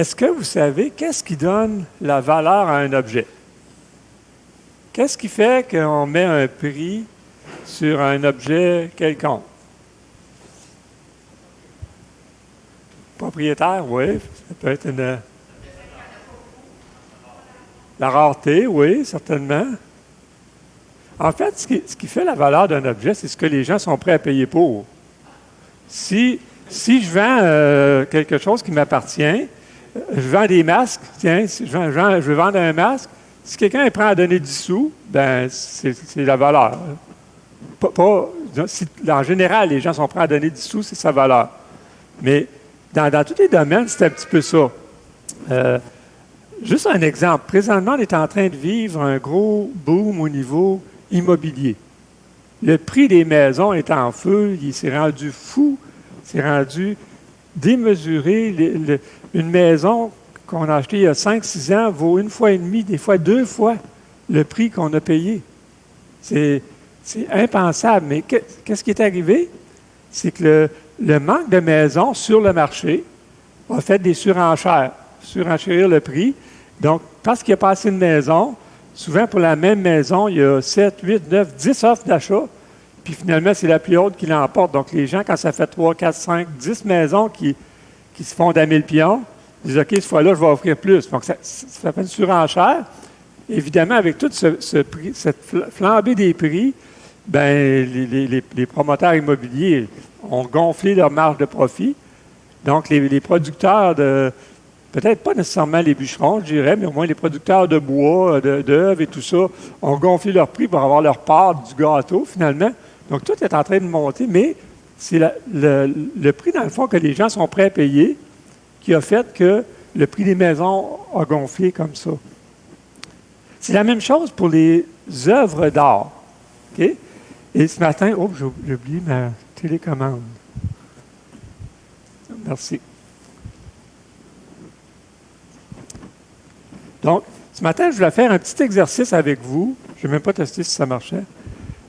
Est-ce que vous savez qu'est-ce qui donne la valeur à un objet? Qu'est-ce qui fait qu'on met un prix sur un objet quelconque? Propriétaire, oui. Ça peut être la rareté, oui, certainement. En fait, ce qui fait la valeur d'un objet, c'est ce que les gens sont prêts à payer pour. Si je vends quelque chose qui m'appartient, je vends des masques, tiens, si je veux vendre un masque, si quelqu'un est prêt à donner 10 sous, ben c'est la valeur. En général, les gens sont prêts à donner 10 sous, c'est sa valeur. Mais dans tous les domaines, c'est un petit peu ça. Juste un exemple. Présentement, on est en train de vivre un gros boom au niveau immobilier. Le prix des maisons est en feu, il s'est rendu fou, s'est rendu démesuré. Une maison qu'on a achetée il y a 5-6 ans vaut 1,5 fois, des fois 2 fois le prix qu'on a payé. C'est impensable. Mais qu'est-ce qui est arrivé? C'est que le manque de maisons sur le marché a fait des surenchérir le prix. Donc, parce qu'il n'y a pas assez de maisons, souvent pour la même maison, il y a 7, 8, 9, 10 offres d'achat, puis finalement, c'est la plus haute qui l'emporte. Donc, les gens, quand ça fait 3, 4, 5, 10 maisons qui se font d'à 1000 pions, disent « OK, cette fois-là, je vais offrir plus ». Donc, ça fait une surenchère. Évidemment, avec toute cette flambée des prix, ben les promoteurs immobiliers ont gonflé leur marge de profit. Donc, les producteurs peut-être pas nécessairement les bûcherons, je dirais, mais au moins les producteurs de bois, d'œuvres et tout ça, ont gonflé leur prix pour avoir leur part du gâteau, finalement. Donc, tout est en train de monter, mais c'est le prix, dans le fond, que les gens sont prêts à payer qui a fait que le prix des maisons a gonflé comme ça. C'est la même chose pour les œuvres d'art. OK? Et ce matin, j'ai oublié ma télécommande. Merci. Donc, ce matin, je voulais faire un petit exercice avec vous. Je n'ai même pas testé si ça marchait.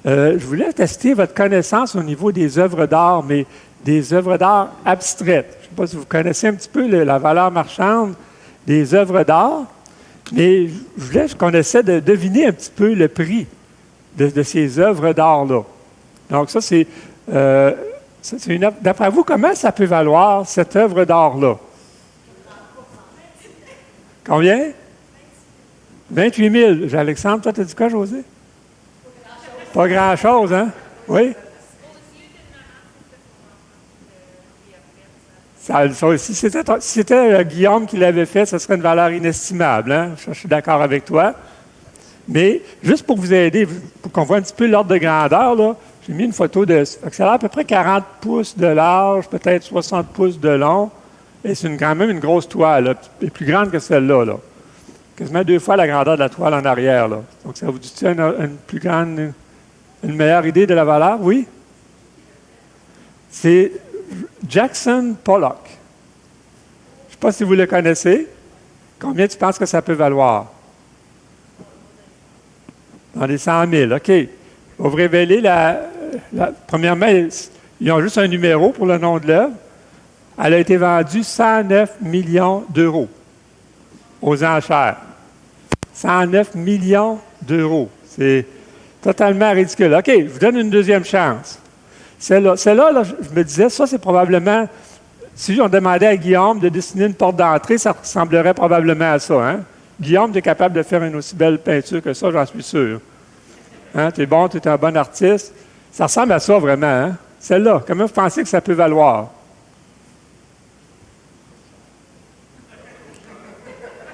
Je voulais tester votre connaissance au niveau des œuvres d'art, mais des œuvres d'art abstraites. Je ne sais pas si vous connaissez un petit peu la valeur marchande des œuvres d'art, mais je voulais qu'on essaie de deviner un petit peu le prix de ces œuvres d'art-là. Donc, ça, c'est une œuvre. D'après vous, comment ça peut valoir, cette œuvre d'art-là? Combien? 28 000. Alexandre, toi, t'as dit quoi, José? Pas grand-chose, hein? Oui? Si c'était Guillaume qui l'avait fait, ce serait une valeur inestimable, hein? Je suis d'accord avec toi. Mais, juste pour vous aider, pour qu'on voit un petit peu l'ordre de grandeur, là, j'ai mis une photo de... Ça a l'air à peu près 40 pouces de large, peut-être 60 pouces de long. Et c'est quand même une grosse toile, là, et plus grande que celle-là, là. Quasiment 2 fois la grandeur de la toile en arrière, là. Donc, ça vous dit une plus grande, une meilleure idée de la valeur? Oui? C'est Jackson Pollock. Je ne sais pas si vous le connaissez. Combien tu penses que ça peut valoir? Dans les 100 000, OK. Je vais vous révéler premièrement, ils ont juste un numéro pour le nom de l'œuvre. Elle a été vendue 109 millions d'euros aux enchères. 109 millions d'euros. C'est totalement ridicule. OK, je vous donne une deuxième chance. Celle-là, là, je me disais, ça, c'est probablement... Si on demandait à Guillaume de dessiner une porte d'entrée, ça ressemblerait probablement à ça. Hein? Guillaume, tu es capable de faire une aussi belle peinture que ça, j'en suis sûr. Hein? Tu es bon, tu es un bon artiste. Ça ressemble à ça, vraiment. Hein? Celle-là, comment vous pensez que ça peut valoir?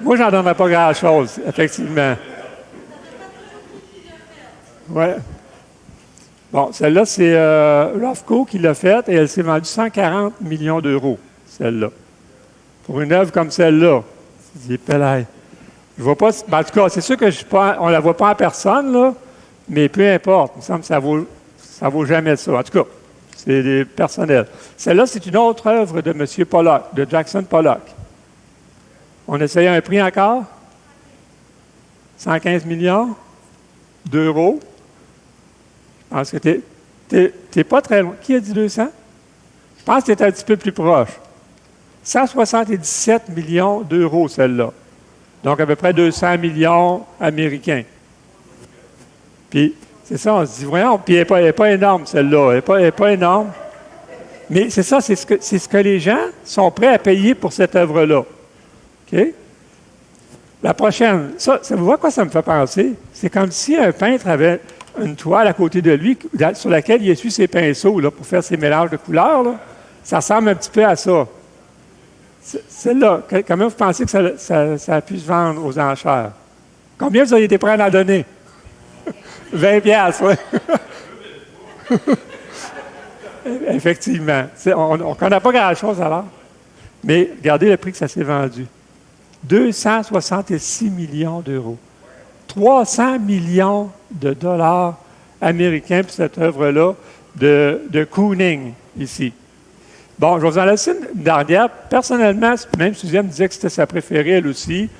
Moi, j'en donnerais pas grand-chose, effectivement. Oui. Bon, celle-là, c'est Rothko qui l'a faite et elle s'est vendue 140 millions d'euros, celle-là. Pour une œuvre comme celle-là. Je vois pas... En tout cas, c'est sûr que on ne la voit pas en personne, là, mais peu importe. Il me semble que ça vaut jamais ça. En tout cas, c'est personnel. Celle-là, c'est une autre œuvre de M. Pollock, de Jackson Pollock. On essayait un prix encore? 115 millions d'euros. Je pense que tu n'es pas très loin. Qui a dit 200? Je pense que tu es un petit peu plus proche. 177 millions d'euros, celle-là. Donc, à peu près 200 millions américains. Puis, c'est ça, on se dit, voyons, puis elle n'est pas énorme, celle-là. Elle n'est pas énorme. Mais c'est ça, c'est ce que les gens sont prêts à payer pour cette œuvre-là. OK? La prochaine, ça, vous voyez à quoi ça me fait penser? C'est comme si un peintre avait une toile à côté de lui sur laquelle il essuie ses pinceaux là, pour faire ses mélanges de couleurs. Là. Ça ressemble un petit peu à ça. Celle-là, comment vous pensez que ça a pu se vendre aux enchères? Combien vous auriez été prêts à en donner? 20 piastres, oui. Effectivement. On ne connaît pas grand-chose alors. Mais regardez le prix que ça s'est vendu. 266 millions d'euros. 300 millions de dollars américains pour cette œuvre-là de Kooning, ici. Bon, je vais vous en laisser une dernière. Personnellement, même Suzanne disait que c'était sa préférée, elle aussi,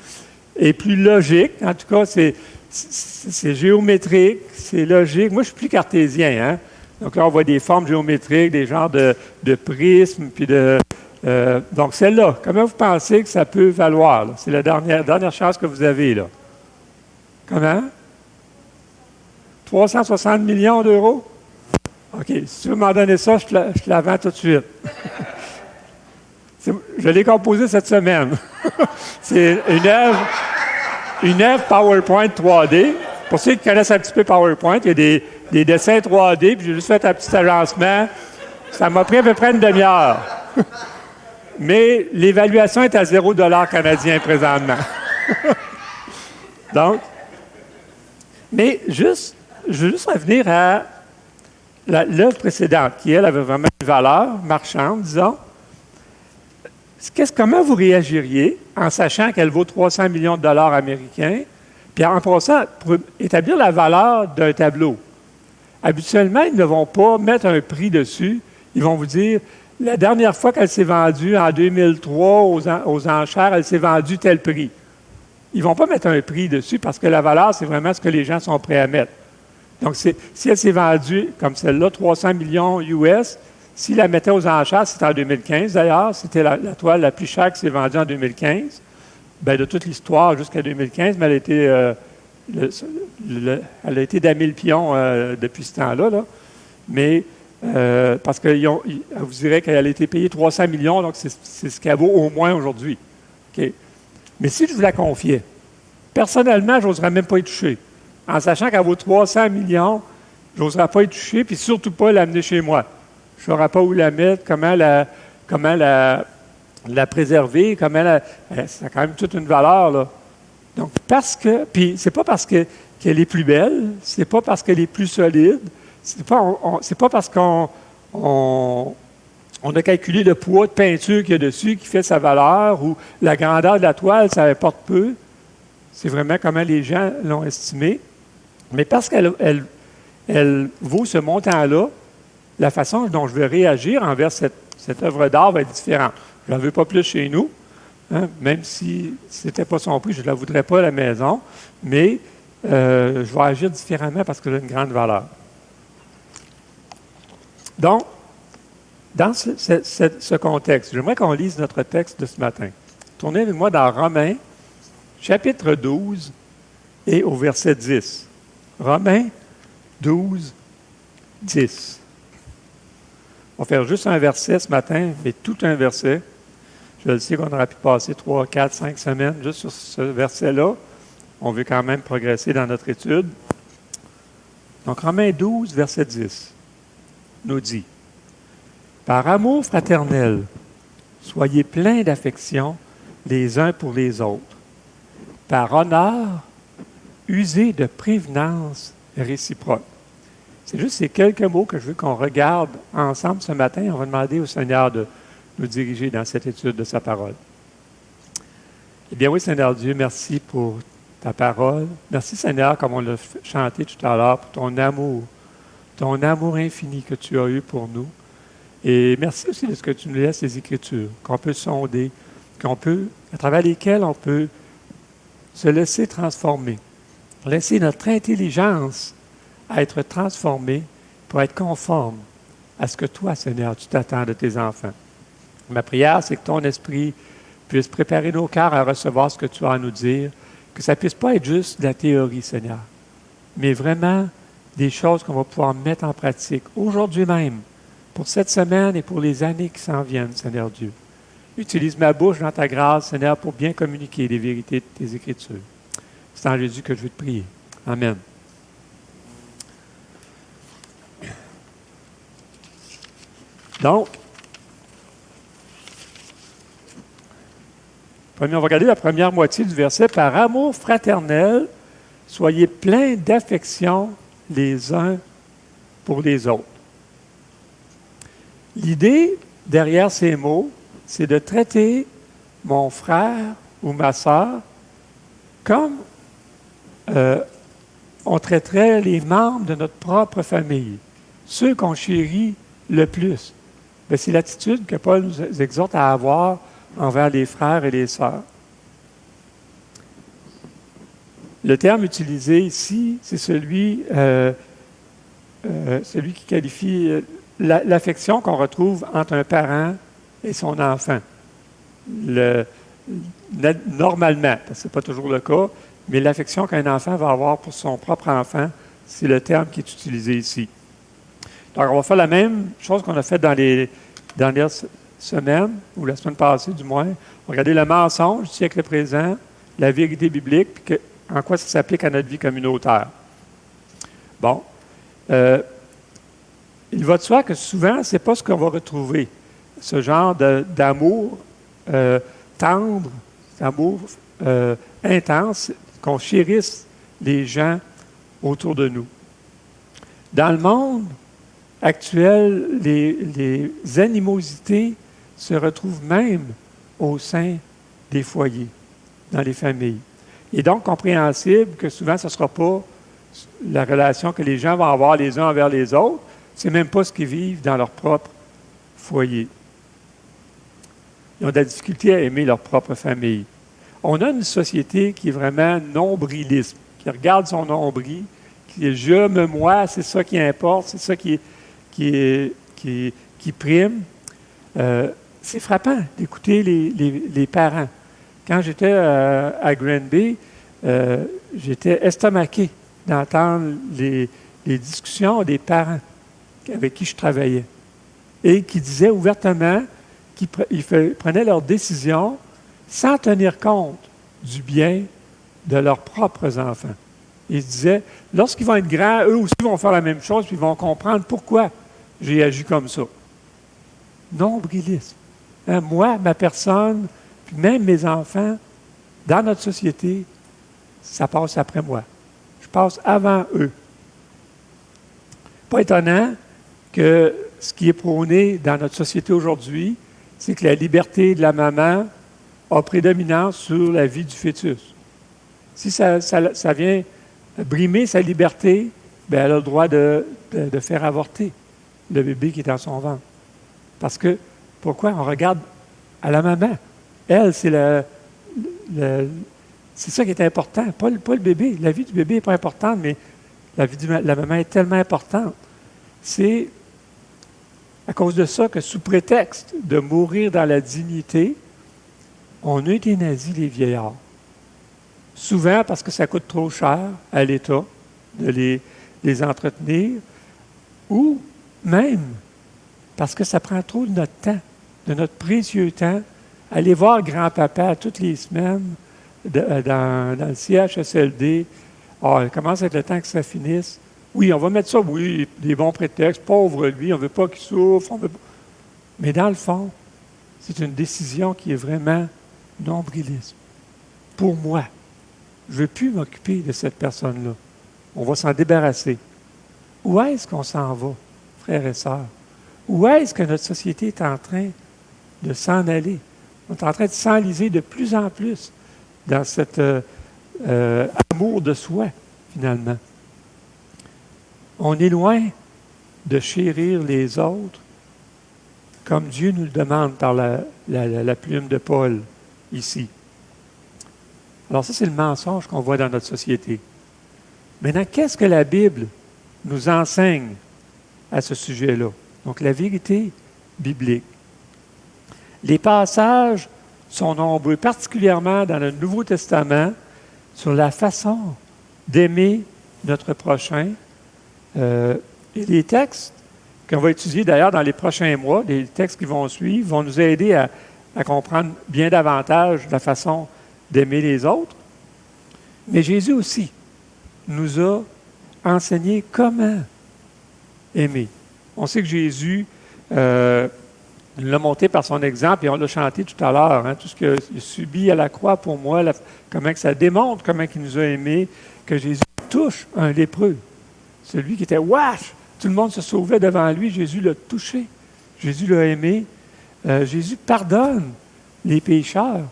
et plus logique. En tout cas, c'est géométrique, c'est logique. Moi, je suis plus cartésien, hein? Donc là, on voit des formes géométriques, des genres de prismes, puis donc celle-là, comment vous pensez que ça peut valoir? Là? C'est la dernière chance que vous avez, là. Comment? 360 millions d'euros? OK, si tu veux m'en donner ça, je te la vends tout de suite. Je l'ai composée cette semaine. C'est une œuvre PowerPoint 3D. Pour ceux qui connaissent un petit peu PowerPoint, il y a des dessins 3D, puis j'ai juste fait un petit agencement. Ça m'a pris à peu près une demi-heure. Mais l'évaluation est à 0 $ canadien présentement. Donc, mais je veux juste revenir à l'œuvre précédente, qui, elle, avait vraiment une valeur marchande, disons. Comment vous réagiriez en sachant qu'elle vaut 300 millions de dollars américains, puis en passant, pour établir la valeur d'un tableau? Habituellement, ils ne vont pas mettre un prix dessus. Ils vont vous dire, la dernière fois qu'elle s'est vendue, en 2003, aux enchères, elle s'est vendue tel prix. Ils ne vont pas mettre un prix dessus parce que la valeur, c'est vraiment ce que les gens sont prêts à mettre. Donc, si elle s'est vendue, comme celle-là, 300 millions US, s'ils la mettaient aux enchères, c'était en 2015 d'ailleurs, c'était la toile la plus chère qui s'est vendue en 2015. Bien, de toute l'histoire jusqu'à 2015, mais elle a été d'à 1000 pions depuis ce temps-là. Là. Mais, parce que vous direz qu'elle a été payée 300 millions, donc c'est ce qu'elle vaut au moins aujourd'hui. Okay. Mais si je vous la confiais, personnellement, je n'oserais même pas y toucher. En sachant qu'elle vaut 300 millions, je n'oserais pas y toucher, puis surtout pas l'amener chez moi. Je ne saurais pas où la mettre, comment la préserver, ça a quand même toute une valeur, là. Donc, puis c'est pas parce qu'elle est plus belle, c'est pas parce qu'elle est plus solide, c'est pas parce qu'on a calculé le poids de peinture qu'il y a dessus qui fait sa valeur, ou la grandeur de la toile, ça importe peu. C'est vraiment comment les gens l'ont estimé. Mais parce qu'elle vaut ce montant-là, la façon dont je vais réagir envers cette œuvre d'art va être différente. Je ne la veux pas plus chez nous, hein, même si ce n'était pas son prix, je ne la voudrais pas à la maison, mais je vais agir différemment parce qu'elle a une grande valeur. Donc, dans ce contexte, j'aimerais qu'on lise notre texte de ce matin. Tournez avec moi dans Romains, chapitre 12 et au verset 10. Romains 12, 10. On va faire juste un verset ce matin, mais tout un verset. Je le sais qu'on aurait pu passer 3, 4, 5 semaines juste sur ce verset-là. On veut quand même progresser dans notre étude. Donc, Romains 12, verset 10, nous dit, « Par amour fraternel, soyez pleins d'affection les uns pour les autres. Par honneur, usez de prévenance réciproque. » C'est juste ces quelques mots que je veux qu'on regarde ensemble ce matin. On va demander au Seigneur de nous diriger dans cette étude de sa parole. Eh bien oui, Seigneur Dieu, merci pour ta parole. Merci, Seigneur, comme on l'a chanté tout à l'heure, pour ton amour infini que tu as eu pour nous. Et merci aussi de ce que tu nous laisses les Écritures, qu'on peut sonder, à travers lesquelles on peut se laisser transformer, laisser notre intelligence à être transformée pour être conforme à ce que toi, Seigneur, tu t'attends de tes enfants. Ma prière, c'est que ton esprit puisse préparer nos cœurs à recevoir ce que tu as à nous dire, que ça ne puisse pas être juste de la théorie, Seigneur, mais vraiment des choses qu'on va pouvoir mettre en pratique aujourd'hui même, pour cette semaine et pour les années qui s'en viennent, Seigneur Dieu. Utilise ma bouche dans ta grâce, Seigneur, pour bien communiquer les vérités de tes Écritures. C'est en Jésus que je veux te prier. Amen. Donc, on va regarder la première moitié du verset. Par amour fraternel, soyez pleins d'affection les uns pour les autres. L'idée derrière ces mots, c'est de traiter mon frère ou ma sœur comme on traiterait les membres de notre propre famille, ceux qu'on chérit le plus. Bien, c'est l'attitude que Paul nous exhorte à avoir envers les frères et les sœurs. Le terme utilisé ici, c'est celui qui qualifie l'affection qu'on retrouve entre un parent et son enfant. Normalement, ce n'est pas toujours le cas, mais l'affection qu'un enfant va avoir pour son propre enfant, c'est le terme qui est utilisé ici. Donc, on va faire la même chose qu'on a fait dans les dernières semaines, ou la semaine passée du moins. On va regarder le mensonge du siècle présent, la vérité biblique, puis en quoi ça s'applique à notre vie communautaire. Bon. Il va de soi que souvent, ce n'est pas ce qu'on va retrouver. Ce genre d'amour tendre, d'amour intense, qu'on chérisse les gens autour de nous. Dans le monde actuel, les animosités se retrouvent même au sein des foyers, dans les familles. Il est donc compréhensible que souvent, ce ne sera pas la relation que les gens vont avoir les uns envers les autres, c'est même pas ce qu'ils vivent dans leur propre foyer. Ils ont de la difficulté à aimer leur propre famille. On a une société qui est vraiment nombriliste, qui regarde son nombril, qui est « je, me, moi », c'est ça qui importe, c'est ça qui prime. C'est frappant d'écouter les parents. Quand j'étais à Granby, j'étais estomaqué d'entendre les discussions des parents avec qui je travaillais et qui disaient ouvertement qu'ils prenaient leurs décisions sans tenir compte du bien de leurs propres enfants. Ils disaient, lorsqu'ils vont être grands, eux aussi vont faire la même chose, puis ils vont comprendre pourquoi j'ai agi comme ça. Nombrilisme. Moi, ma personne, puis même mes enfants, dans notre société, ça passe après moi. Je passe avant eux. Pas étonnant que ce qui est prôné dans notre société aujourd'hui, c'est que la liberté de la maman a prédominance sur la vie du fœtus. Si ça vient brimer sa liberté, bien, elle a le droit de faire avorter le bébé qui est dans son ventre. Parce que, pourquoi? On regarde à la maman. Elle, c'est c'est ça qui est important, pas le bébé. La vie du bébé n'est pas importante, mais la vie de la maman est tellement importante. C'est à cause de ça que, sous prétexte de mourir dans la dignité, on a été nazis, les vieillards. Souvent parce que ça coûte trop cher à l'État de les entretenir, ou même parce que ça prend trop de notre temps, de notre précieux temps. Aller voir grand-papa toutes les semaines dans le CHSLD. Ah, il commence à être le temps que ça finisse. Oui, on va mettre ça, oui, des bons prétextes. Pauvre lui, on ne veut pas qu'il souffre. Mais dans le fond, c'est une décision qui est vraiment nombrilisme. Pour moi, je ne veux plus m'occuper de cette personne-là. On va s'en débarrasser. Où est-ce qu'on s'en va, frères et sœurs? Où est-ce que notre société est en train de s'en aller? On est en train de s'enliser de plus en plus dans cet amour de soi, finalement. On est loin de chérir les autres comme Dieu nous le demande par la plume de Paul ici. Alors ça, c'est le mensonge qu'on voit dans notre société. Maintenant, qu'est-ce que la Bible nous enseigne à ce sujet-là? Donc, la vérité biblique. Les passages sont nombreux, particulièrement dans le Nouveau Testament, sur la façon d'aimer notre prochain. Et les textes qu'on va étudier d'ailleurs dans les prochains mois, les textes qui vont suivre, vont nous aider à comprendre bien davantage la façon d'aimer les autres. Mais Jésus aussi nous a enseigné comment aimer. On sait que Jésus l'a montré par son exemple, et on l'a chanté tout à l'heure, hein, tout ce qu'il a subi à la croix pour moi, comment que ça démontre comment il nous a aimés, que Jésus touche un lépreux. Celui qui était wesh, tout le monde se sauvait devant lui, Jésus l'a touché, Jésus l'a aimé. Jésus pardonne les pécheurs.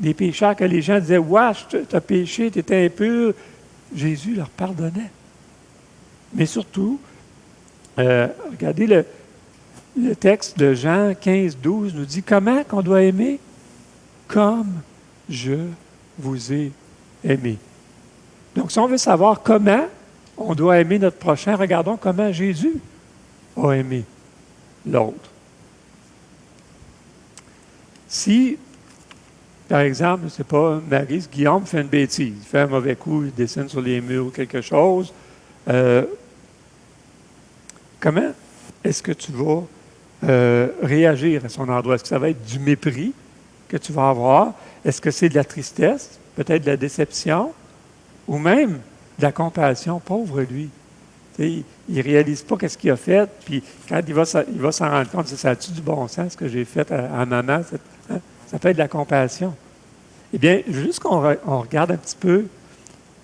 Les pécheurs que les gens disaient, wesh, tu as péché, tu étais impur, Jésus leur pardonnait. Mais surtout, regardez le texte de Jean 15, 12 nous dit comment qu'on doit aimer? Comme je vous ai aimé. Donc, si on veut savoir comment on doit aimer notre prochain, regardons comment Jésus a aimé l'autre. Si, par exemple, je ne sais pas, Maryse, Guillaume fait une bêtise, il fait un mauvais coup, il dessine sur les murs ou quelque chose, comment est-ce que tu vas réagir à son endroit? Est-ce que ça va être du mépris que tu vas avoir? Est-ce que c'est de la tristesse, peut-être de la déception, ou même de la compassion? Pauvre lui. Il ne réalise pas ce qu'il a fait, puis quand il va s'en rendre compte, ça a-tu du bon sens ce que j'ai fait à maman? Ça peut être de la compassion. Eh bien, juste qu'on regarde un petit peu,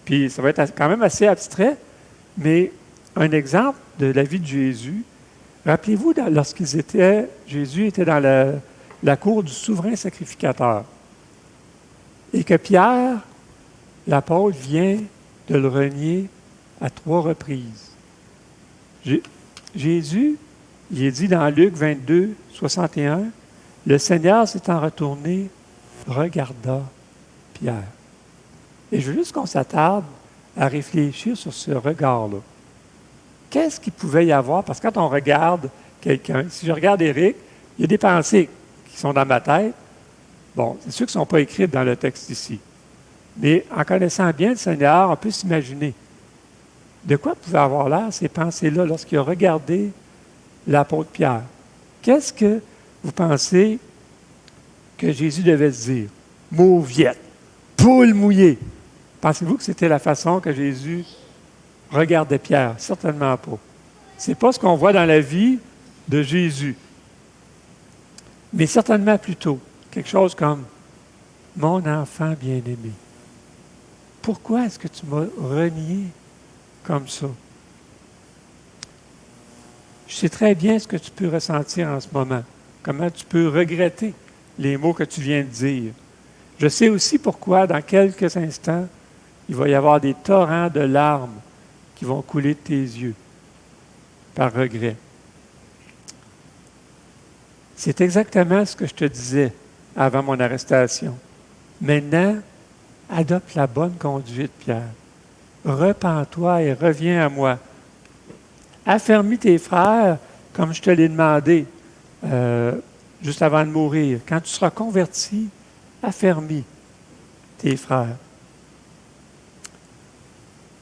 puis ça va être quand même assez abstrait, mais un exemple de la vie de Jésus. Rappelez-vous, Jésus était dans la cour du souverain sacrificateur, et que Pierre, l'apôtre, vient de le renier à 3 reprises. Jésus, il est dit dans Luc 22, 61, « Le Seigneur s'étant retourné, regarda Pierre. » Et je veux juste qu'on s'attarde à réfléchir sur ce regard-là. Qu'est-ce qu'il pouvait y avoir? Parce que quand on regarde quelqu'un, si je regarde Éric, il y a des pensées qui sont dans ma tête. Bon, c'est sûr qu'elles ne sont pas écrites dans le texte ici. Mais en connaissant bien le Seigneur, on peut s'imaginer de quoi pouvaient avoir l'air ces pensées-là lorsqu'il a regardé l'apôtre Pierre. Qu'est-ce que vous pensez que Jésus devait se dire? Mauviette, poule mouillée. Pensez-vous que c'était la façon que Jésus regardait Pierre? Certainement pas. Ce n'est pas ce qu'on voit dans la vie de Jésus. Mais certainement plutôt quelque chose comme « Mon enfant bien-aimé, pourquoi est-ce que tu m'as renié comme ça? » Je sais très bien ce que tu peux ressentir en ce moment, comment tu peux regretter les mots que tu viens de dire. Je sais aussi pourquoi, dans quelques instants, il va y avoir des torrents de larmes qui vont couler de tes yeux par regret. C'est exactement ce que je te disais avant mon arrestation. Maintenant, adopte la bonne conduite, Pierre. Repens-toi et reviens à moi. Affermis tes frères comme je te l'ai demandé juste avant de mourir. Quand tu seras converti, affermis tes frères.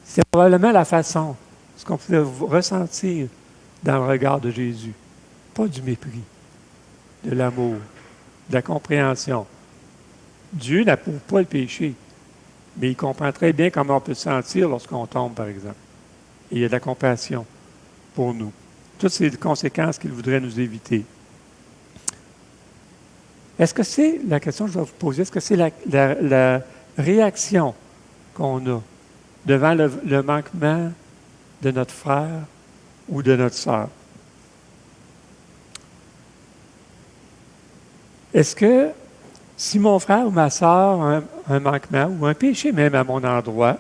C'est probablement la façon, ce qu'on pouvait ressentir dans le regard de Jésus. Pas du mépris, de l'amour, de la compréhension. Dieu n'approuve pas le péché, mais il comprend très bien comment on peut se sentir lorsqu'on tombe, par exemple. Et il y a de la compassion pour nous. Toutes ces conséquences qu'il voudrait nous éviter. Est-ce que c'est, la question que je vais vous poser, est-ce que c'est la réaction qu'on a devant le manquement de notre frère ou de notre sœur? Est-ce que si mon frère ou ma sœur a un manquement ou un péché même à mon endroit,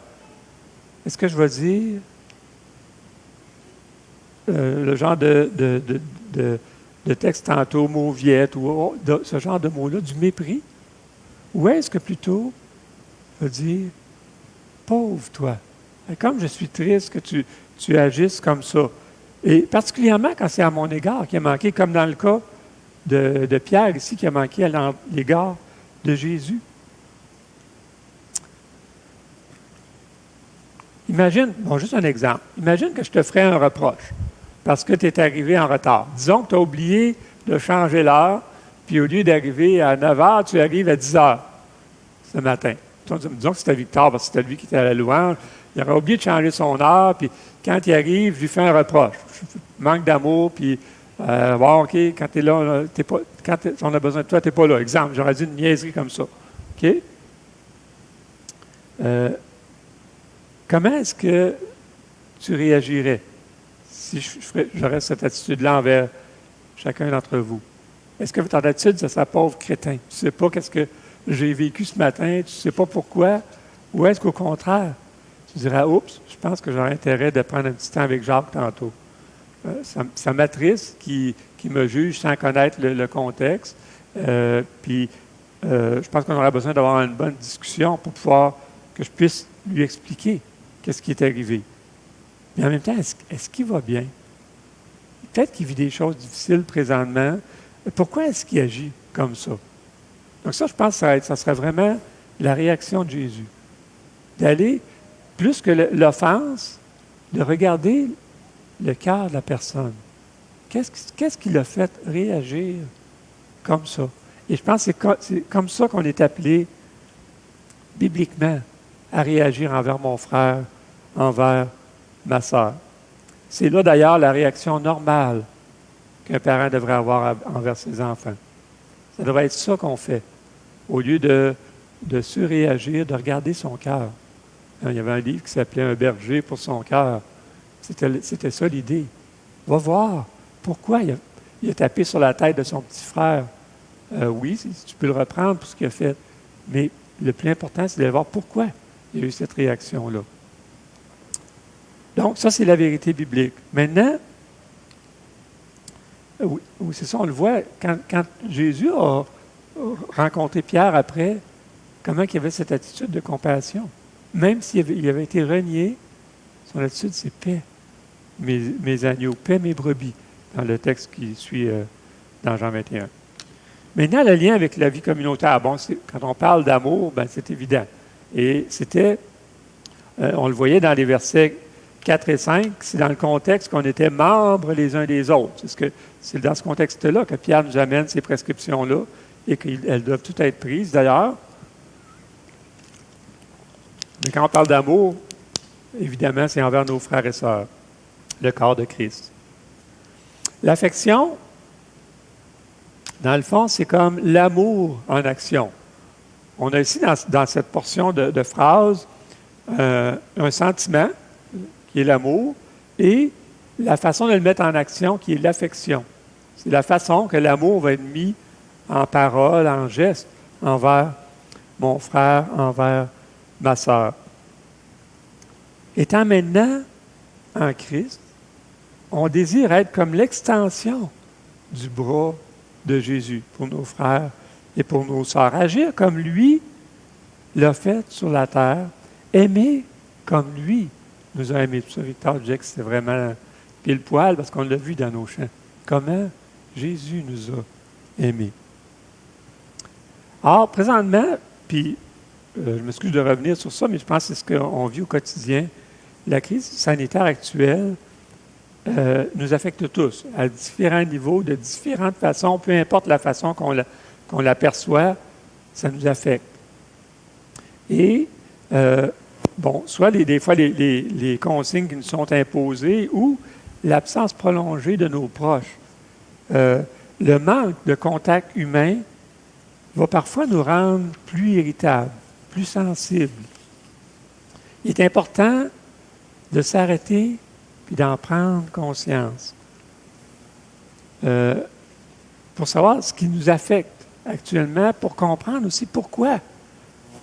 est-ce que je vais dire le genre de texte tantôt, mauviette, ou ce genre de mots-là, du mépris? Ou est-ce que plutôt je vais dire pauvre toi, comme je suis triste que tu agisses comme ça. Et particulièrement quand c'est à mon égard qui a manqué, comme dans le cas de Pierre ici qui a manqué à l'égard de Jésus. Imagine, bon, juste un exemple. Imagine que je te ferais un reproche parce que tu es arrivé en retard. Disons que tu as oublié de changer l'heure, puis au lieu d'arriver à 9 heures, tu arrives à 10 heures ce matin. Disons que c'était Victor, parce que c'était lui qui était à la louange. Il aurait oublié de changer son heure, puis quand il arrive, je lui fais un reproche. Manque d'amour, puis bon, OK, quand tu es là, t'es pas, on a besoin de toi, tu n'es pas là. Exemple, j'aurais dit une niaiserie comme ça. OK? Comment est-ce que tu réagirais si j'aurais cette attitude-là envers chacun d'entre vous? Est-ce que ton attitude, ça serait pauvre crétin? Tu ne sais pas qu'est-ce que j'ai vécu ce matin, tu ne sais pas pourquoi, ou est-ce qu'au contraire, tu dirais, oups, je pense que j'aurais intérêt de prendre un petit temps avec Jacques tantôt. Ça m'attriste qui me juge sans connaître le contexte. Puis, je pense qu'on aurait besoin d'avoir une bonne discussion pour pouvoir que je puisse lui expliquer qu'est-ce qui est arrivé. Mais en même temps, est-ce qu'il va bien? Peut-être qu'il vit des choses difficiles présentement. Pourquoi est-ce qu'il agit comme ça? Donc ça, je pense que ça serait vraiment la réaction de Jésus. D'aller, plus que l'offense, de regarder le cœur de la personne. Qu'est-ce qui l'a fait réagir comme ça? Et je pense que c'est comme ça qu'on est appelé, bibliquement, à réagir envers mon frère, envers ma sœur. C'est là, d'ailleurs, la réaction normale qu'un parent devrait avoir envers ses enfants. Ça devrait être ça qu'on fait, au lieu de surréagir, de regarder son cœur. Il y avait un livre qui s'appelait « Un berger pour son cœur ». C'était ça l'idée. Va voir pourquoi il a tapé sur la tête de son petit frère. Oui, tu peux le reprendre pour ce qu'il a fait, mais le plus important, c'est de voir pourquoi il y a eu cette réaction-là. Donc, ça, c'est la vérité biblique. Maintenant, oui, c'est ça, on le voit, quand Jésus a rencontré Pierre après, comment il avait cette attitude de compassion. Même s'il avait été renié, son attitude, c'est paix. Mes agneaux, paix mes brebis, dans le texte qui suit dans Jean 21. Maintenant, le lien avec la vie communautaire. Bon, quand on parle d'amour, ben, c'est évident. Et c'était, on le voyait dans les versets 4 et 5, c'est dans le contexte qu'on était membres les uns des autres. C'est dans ce contexte-là que Pierre nous amène ces prescriptions-là et qu'elles doivent toutes être prises. D'ailleurs, mais quand on parle d'amour, évidemment, c'est envers nos frères et sœurs, le corps de Christ. L'affection, dans le fond, c'est comme l'amour en action. On a ici, dans cette portion de phrase, un sentiment, qui est l'amour, et la façon de le mettre en action, qui est l'affection. C'est la façon que l'amour va être mis en parole, en geste, envers mon frère, envers ma sœur. Étant maintenant en Christ, on désire être comme l'extension du bras de Jésus pour nos frères et pour nos sœurs. Agir comme lui l'a fait sur la terre, aimer comme lui nous a aimés. Tout ça, Victor disait que c'était vraiment pile poil parce qu'on l'a vu dans nos chants. Comment Jésus nous a aimés. Or, présentement, puis je m'excuse de revenir sur ça, mais je pense que c'est ce qu'on vit au quotidien. La crise sanitaire actuelle nous affecte tous, à différents niveaux, de différentes façons, peu importe la façon qu'on l'aperçoit, ça nous affecte. Et, soit des fois les consignes qui nous sont imposées ou l'absence prolongée de nos proches. Le manque de contact humain va parfois nous rendre plus irritables, plus sensibles. Il est important de s'arrêter puis d'en prendre conscience pour savoir ce qui nous affecte actuellement, pour comprendre aussi pourquoi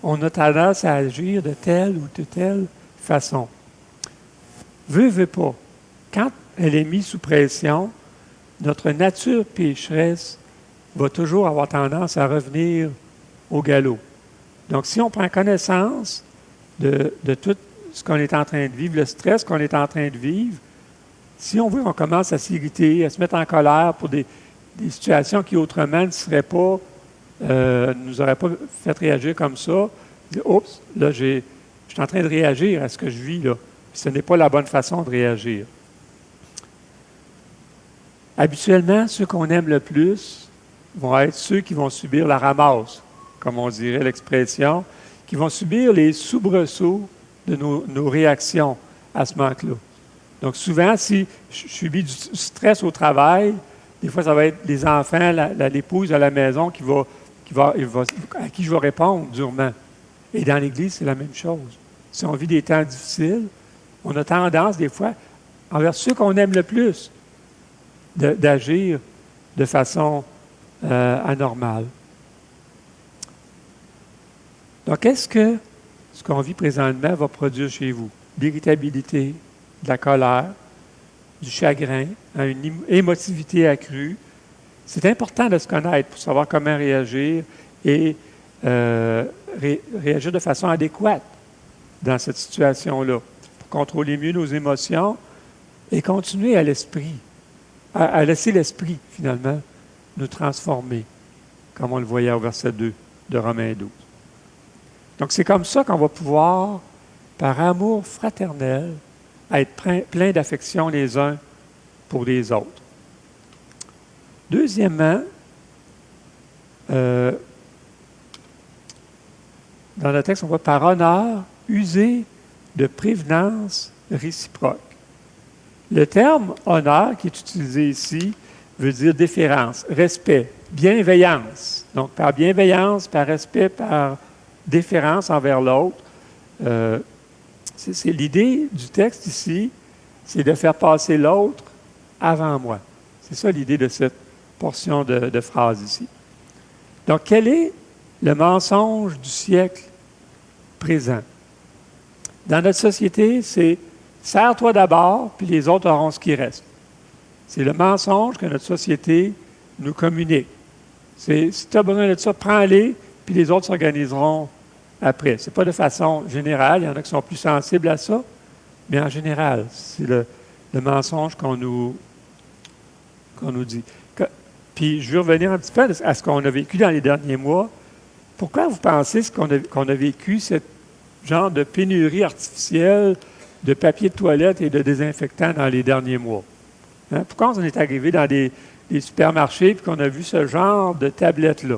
on a tendance à agir de telle ou de telle façon. Veut pas. Quand elle est mise sous pression, notre nature pécheresse va toujours avoir tendance à revenir au galop. Donc, si on prend connaissance de tout ce qu'on est en train de vivre, le stress qu'on est en train de vivre, si on veut, on commence à s'irriter, à se mettre en colère pour des des situations qui autrement ne seraient pas, nous auraient pas fait réagir comme ça. Oups, là, je suis en train de réagir à ce que je vis là. Puis ce n'est pas la bonne façon de réagir. Habituellement, ceux qu'on aime le plus vont être ceux qui vont subir la ramasse, comme on dirait l'expression, qui vont subir les soubresauts de nos réactions à ce manque-là. Donc souvent, si je subis du stress au travail, des fois, ça va être les enfants, l'épouse à la maison à qui je vais répondre durement. Et dans l'Église, c'est la même chose. Si on vit des temps difficiles, on a tendance, des fois, envers ceux qu'on aime le plus, d'agir de façon anormale. Donc, est-ce que ce qu'on vit présentement va produire chez vous l'irritabilité, de la colère, du chagrin, une émotivité accrue? C'est important de se connaître pour savoir comment réagir et réagir de façon adéquate dans cette situation-là, pour contrôler mieux nos émotions et continuer à laisser l'esprit, finalement, nous transformer, comme on le voyait au verset 2 de Romains 12. Donc, c'est comme ça qu'on va pouvoir, par amour fraternel, être plein d'affection les uns pour les autres. Deuxièmement, dans le texte, on voit par honneur, user de prévenance réciproque. Le terme honneur qui est utilisé ici veut dire déférence, respect, bienveillance. Donc, par bienveillance, par respect, par déférence envers l'autre. C'est l'idée du texte ici, c'est de faire passer l'autre avant moi. C'est ça l'idée de cette portion de phrase ici. Donc, quel est le mensonge du siècle présent? Dans notre société, c'est « sers-toi d'abord, puis les autres auront ce qui reste ». C'est le mensonge que notre société nous communique. C'est « si tu as besoin de ça, prends-les, puis les autres s'organiseront après ». Ce n'est pas de façon générale, il y en a qui sont plus sensibles à ça, mais en général, c'est le mensonge qu'on nous dit. Puis je veux revenir un petit peu à ce qu'on a vécu dans les derniers mois. Pourquoi vous pensez qu'on a vécu ce genre de pénurie artificielle de papier de toilette et de désinfectants dans les derniers mois? Hein? Pourquoi on est arrivé dans des supermarchés et qu'on a vu ce genre de tablettes-là?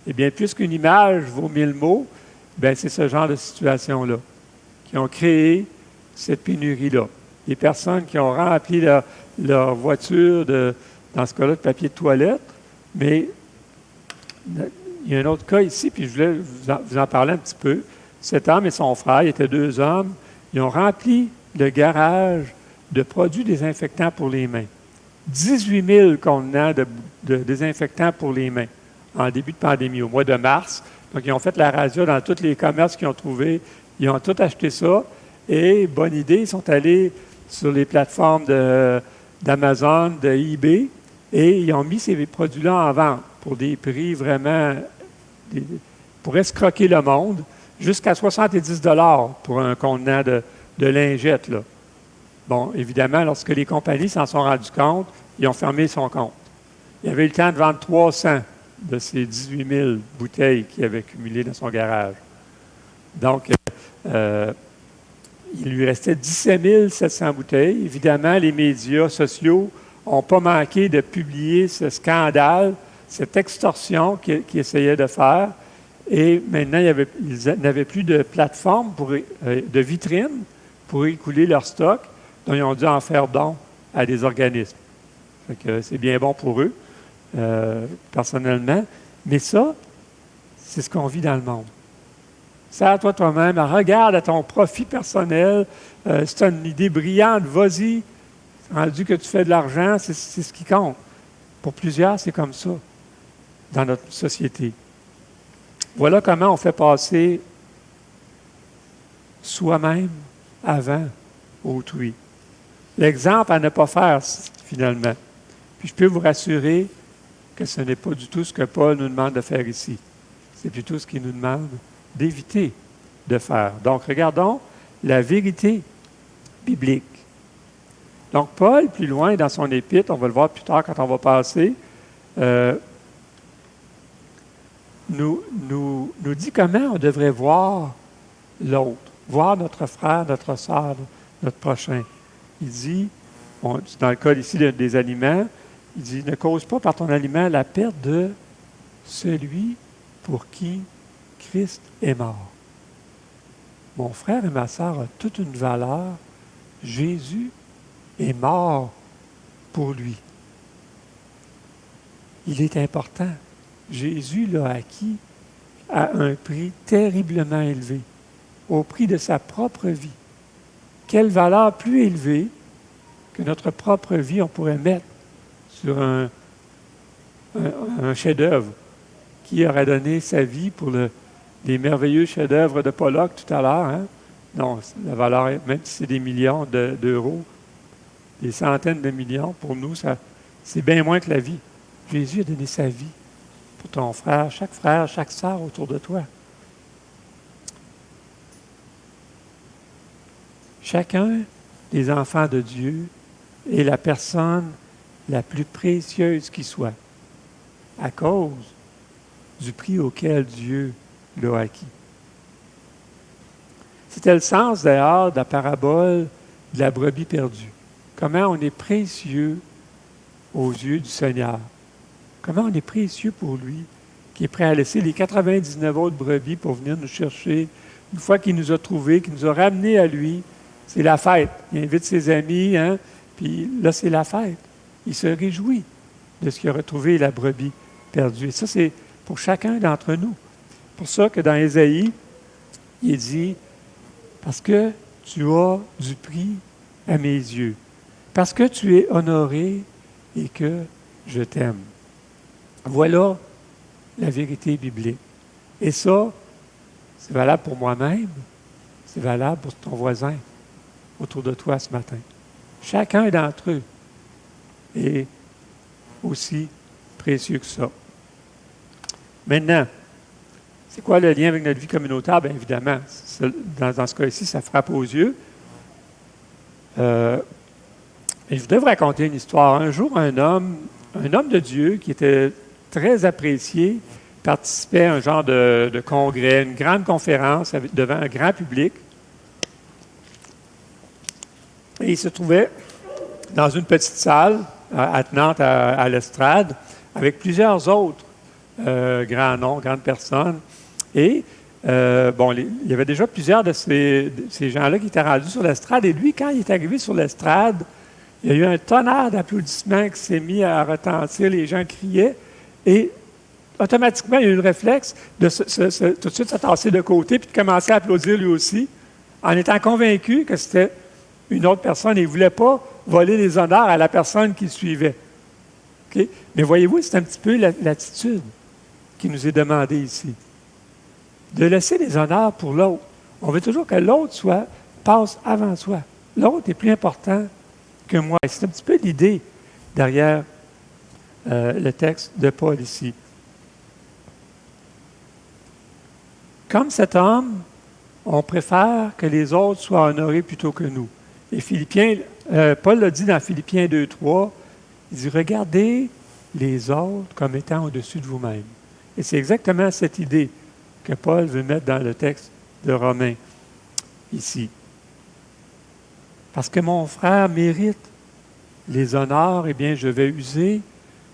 Eh bien, puisqu'une image vaut 1000 mots, bien, c'est ce genre de situation-là qui ont créé cette pénurie-là. Les personnes qui ont rempli leur voiture, dans ce cas-là, de papier de toilette, mais il y a un autre cas ici, puis je voulais vous en parler un petit peu. Cet homme et son frère, ils étaient deux hommes, ils ont rempli le garage de produits désinfectants pour les mains. 18 000 contenants de désinfectants pour les mains en début de pandémie, au mois de mars. Donc, ils ont fait la razzia dans tous les commerces qu'ils ont trouvés. Ils ont tout acheté ça. Et, bonne idée, ils sont allés sur les plateformes d'Amazon, de eBay, et ils ont mis ces produits-là en vente pour des prix vraiment, pour escroquer le monde, jusqu'à 70 $ pour un contenant de lingettes, là. Bon, évidemment, lorsque les compagnies s'en sont rendues compte, ils ont fermé son compte. Il avait eu le temps de vendre 300 de ces 18 000 bouteilles qu'il avait cumulées dans son garage. Donc, il lui restait 17 700 bouteilles. Évidemment, les médias sociaux n'ont pas manqué de publier ce scandale, cette extorsion qu'ils essayaient de faire. Et maintenant, ils n'avaient plus de plateforme, de vitrine pour écouler leur stock, donc ils ont dû en faire don à des organismes. Fait que c'est bien bon pour eux, personnellement. Mais ça, c'est ce qu'on vit dans le monde. Sers-toi toi-même, regarde à ton profit personnel. C'est une idée brillante, vas-y. Rendu que tu fais de l'argent, c'est ce qui compte. Pour plusieurs, c'est comme ça dans notre société. Voilà comment on fait passer soi-même avant autrui. L'exemple à ne pas faire, finalement. Puis je peux vous rassurer que ce n'est pas du tout ce que Paul nous demande de faire ici. C'est plutôt ce qu'il nous demande d'éviter de faire. Donc, regardons la vérité biblique. Donc, Paul, plus loin dans son épître, on va le voir plus tard quand on va passer, nous dit comment on devrait voir l'autre, voir notre frère, notre sœur, notre prochain. Il dit, c'est dans le cas ici des aliments, il dit, ne cause pas par ton aliment la perte de celui pour qui Christ est mort. Mon frère et ma sœur ont toute une valeur. Jésus est mort pour lui. Il est important. Jésus l'a acquis à un prix terriblement élevé, au prix de sa propre vie. Quelle valeur plus élevée que notre propre vie on pourrait mettre sur un chef-d'œuvre qui aurait donné sa vie pour les merveilleux chefs-d'œuvre de Pollock tout à l'heure. Hein? Non, la valeur, même si c'est des millions d'euros, des centaines de millions, pour nous, c'est bien moins que la vie. Jésus a donné sa vie pour ton frère, chaque sœur autour de toi. Chacun des enfants de Dieu est la personne la plus précieuse qui soit, à cause du prix auquel Dieu l'a acquis. C'était le sens d'ailleurs de la parabole de la brebis perdue. Comment on est précieux aux yeux du Seigneur. Comment on est précieux pour lui, qui est prêt à laisser les 99 autres brebis pour venir nous chercher. Une fois qu'il nous a trouvés, qu'il nous a ramenés à lui, c'est la fête. Il invite ses amis, hein, puis là, c'est la fête. Il se réjouit de ce qu'il a retrouvé la brebis perdue. Et ça, c'est pour chacun d'entre nous. C'est pour ça que dans Ésaïe, il dit, parce que tu as du prix à mes yeux, parce que tu es honoré et que je t'aime. Voilà la vérité biblique. Et ça, c'est valable pour moi-même, c'est valable pour ton voisin autour de toi ce matin. Chacun d'entre eux est aussi précieux que ça. Maintenant, c'est quoi le lien avec notre vie communautaire? Bien évidemment, dans ce cas-ci, ça frappe aux yeux. Et je voudrais vous raconter une histoire. Un jour, un homme de Dieu qui était très apprécié, participait à un genre de congrès, une grande conférence devant un grand public. Et il se trouvait dans une petite salle attenante à l'estrade avec plusieurs autres grands noms, grandes personnes. Et il y avait déjà plusieurs de ces gens-là qui étaient rendus sur l'estrade. Et lui, quand il est arrivé sur l'estrade, il y a eu un tonnerre d'applaudissements qui s'est mis à retentir. Les gens criaient. Et automatiquement, il y a eu le réflexe de tout de suite se tasser de côté puis de commencer à applaudir lui aussi, en étant convaincu que c'était une autre personne. Il ne voulait pas voler les honneurs à la personne qui le suivait. Okay? Mais voyez-vous, c'est un petit peu l'attitude qui nous est demandée ici. De laisser les honneurs pour l'autre. On veut toujours que l'autre passe avant soi. L'autre est plus important que moi. Et c'est un petit peu l'idée derrière le texte de Paul ici. Comme cet homme, on préfère que les autres soient honorés plutôt que nous. Et Paul l'a dit dans Philippiens 2:3, il dit « Regardez les autres comme étant au-dessus de vous-même ». Et c'est exactement cette idée que Paul veut mettre dans le texte de Romains, ici. Parce que mon frère mérite les honneurs, eh bien, je vais user,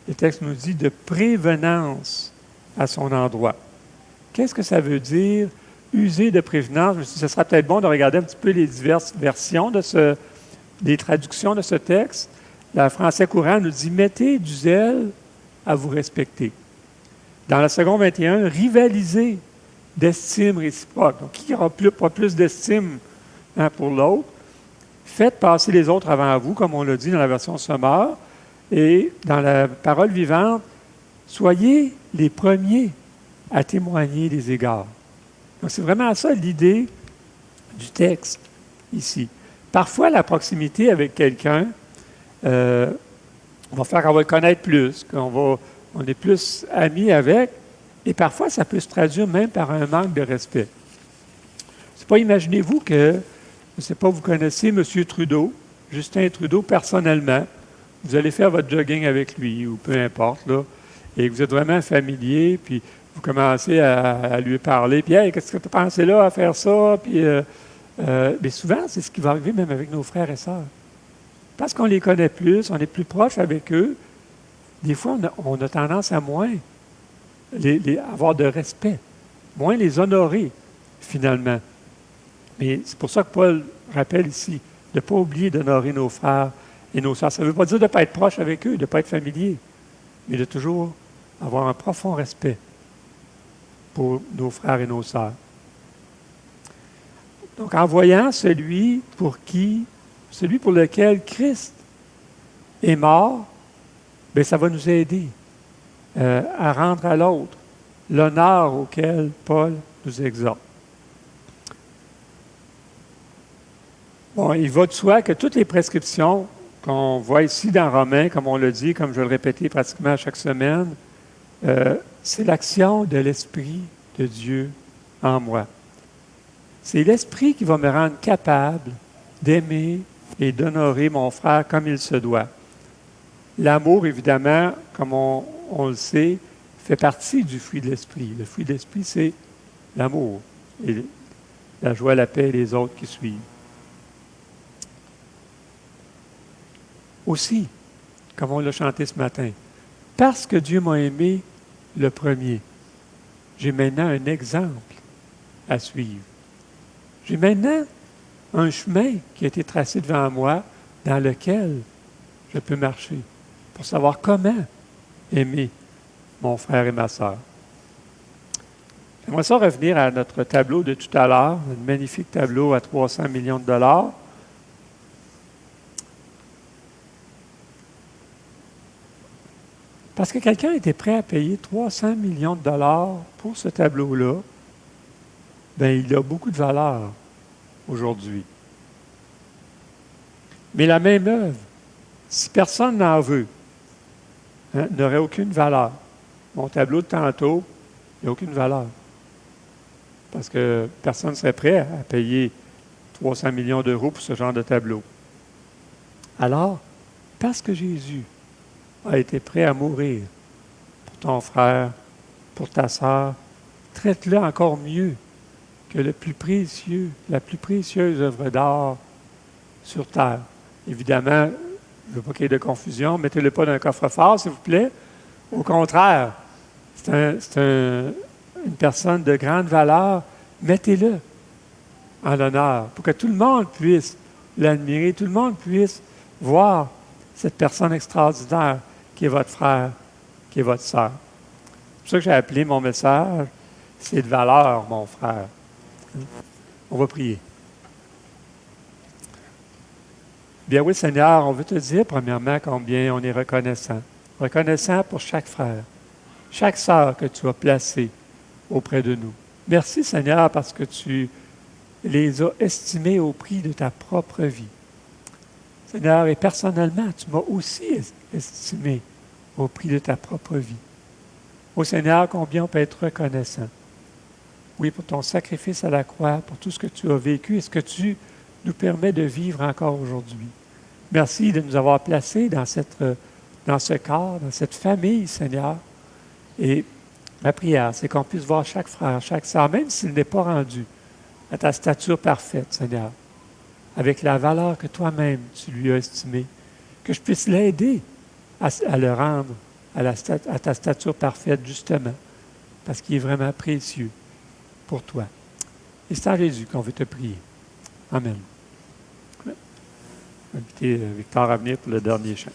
le texte nous dit, de prévenance à son endroit. Qu'est-ce que ça veut dire, user de prévenance? Je me suis dit, ce serait peut-être bon de regarder un petit peu les diverses versions des traductions de ce texte. Le français courant nous dit, mettez du zèle à vous respecter. Dans la seconde 21, rivalisez d'estime réciproque. Donc, qui n'aura pas plus d'estime pour l'autre? Faites passer les autres avant vous, comme on l'a dit dans la version Sommaire. Et dans la parole vivante, soyez les premiers à témoigner des égards. Donc, c'est vraiment ça l'idée du texte ici. Parfois, la proximité avec quelqu'un, on va faire qu'on va le connaître plus, on est plus amis avec, et parfois, ça peut se traduire même par un manque de respect. Je ne sais pas, imaginez-vous que, je ne sais pas, vous connaissez M. Trudeau, Justin Trudeau personnellement. Vous allez faire votre jogging avec lui, ou peu importe, là, et vous êtes vraiment familier, puis vous commencez à lui parler, puis « Hey, qu'est-ce que tu as pensé là à faire ça? » Puis, mais souvent, c'est ce qui va arriver même avec nos frères et sœurs. Parce qu'on les connaît plus, on est plus proche avec eux, des fois, on a tendance à moins avoir de respect, moins les honorer, finalement. Mais c'est pour ça que Paul rappelle ici de ne pas oublier d'honorer nos frères et nos sœurs. Ça ne veut pas dire de ne pas être proche avec eux, de ne pas être familier, mais de toujours avoir un profond respect pour nos frères et nos sœurs. Donc, en voyant celui pour lequel Christ est mort, bien, ça va nous aider à rendre à l'autre l'honneur auquel Paul nous exhorte. Bon, il va de soi que toutes les prescriptions qu'on voit ici dans Romains, comme on le dit, comme je vais le répéter pratiquement chaque semaine, c'est l'action de l'Esprit de Dieu en moi. C'est l'Esprit qui va me rendre capable d'aimer et d'honorer mon frère comme il se doit. L'amour, évidemment, comme on le sait, fait partie du fruit de l'Esprit. Le fruit de l'Esprit, c'est l'amour et la joie, la paix et les autres qui suivent. Aussi, comme on l'a chanté ce matin, parce que Dieu m'a aimé le premier, j'ai maintenant un exemple à suivre. J'ai maintenant un chemin qui a été tracé devant moi dans lequel je peux marcher pour savoir comment aimer mon frère et ma sœur. J'aimerais ça revenir à notre tableau de tout à l'heure, un magnifique tableau à 300 millions de dollars. Parce que quelqu'un était prêt à payer 300 millions de dollars pour ce tableau-là, bien, il a beaucoup de valeur aujourd'hui. Mais la même œuvre, si personne n'en veut, n'aurait aucune valeur. Mon tableau de tantôt, il n'a aucune valeur. Parce que personne ne serait prêt à payer 300 millions d'euros pour ce genre de tableau. Alors, parce que Jésus a été prêt à mourir pour ton frère, pour ta sœur, traite-le encore mieux que la plus précieuse œuvre d'art sur terre. Évidemment, je ne veux pas qu'il y ait de confusion, mettez-le pas dans un coffre-fort, s'il vous plaît. Au contraire, c'est une personne de grande valeur, mettez-le en l'honneur pour que tout le monde puisse l'admirer, tout le monde puisse voir cette personne extraordinaire qui est votre frère, qui est votre sœur. C'est pour ça que j'ai appelé mon message « C'est de valeur, mon frère ». On va prier. Bien oui, Seigneur, on veut te dire premièrement combien on est reconnaissant. Reconnaissant pour chaque frère, chaque sœur que tu as placée auprès de nous. Merci, Seigneur, parce que tu les as estimés au prix de ta propre vie. Seigneur, et personnellement, tu m'as aussi estimé au prix de ta propre vie. Ô Seigneur, combien on peut être reconnaissant. Oui, pour ton sacrifice à la croix, pour tout ce que tu as vécu et ce que tu nous permets de vivre encore aujourd'hui. Merci de nous avoir placés dans ce corps, dans cette famille, Seigneur. Et ma prière, c'est qu'on puisse voir chaque frère, chaque sœur, même s'il n'est pas rendu à ta stature parfaite, Seigneur, avec la valeur que toi-même tu lui as estimée, que je puisse l'aider à le rendre à ta stature parfaite, justement, parce qu'il est vraiment précieux pour toi. Et c'est en Jésus qu'on veut te prier. Amen. Je vais inviter Victor à venir pour le dernier chant.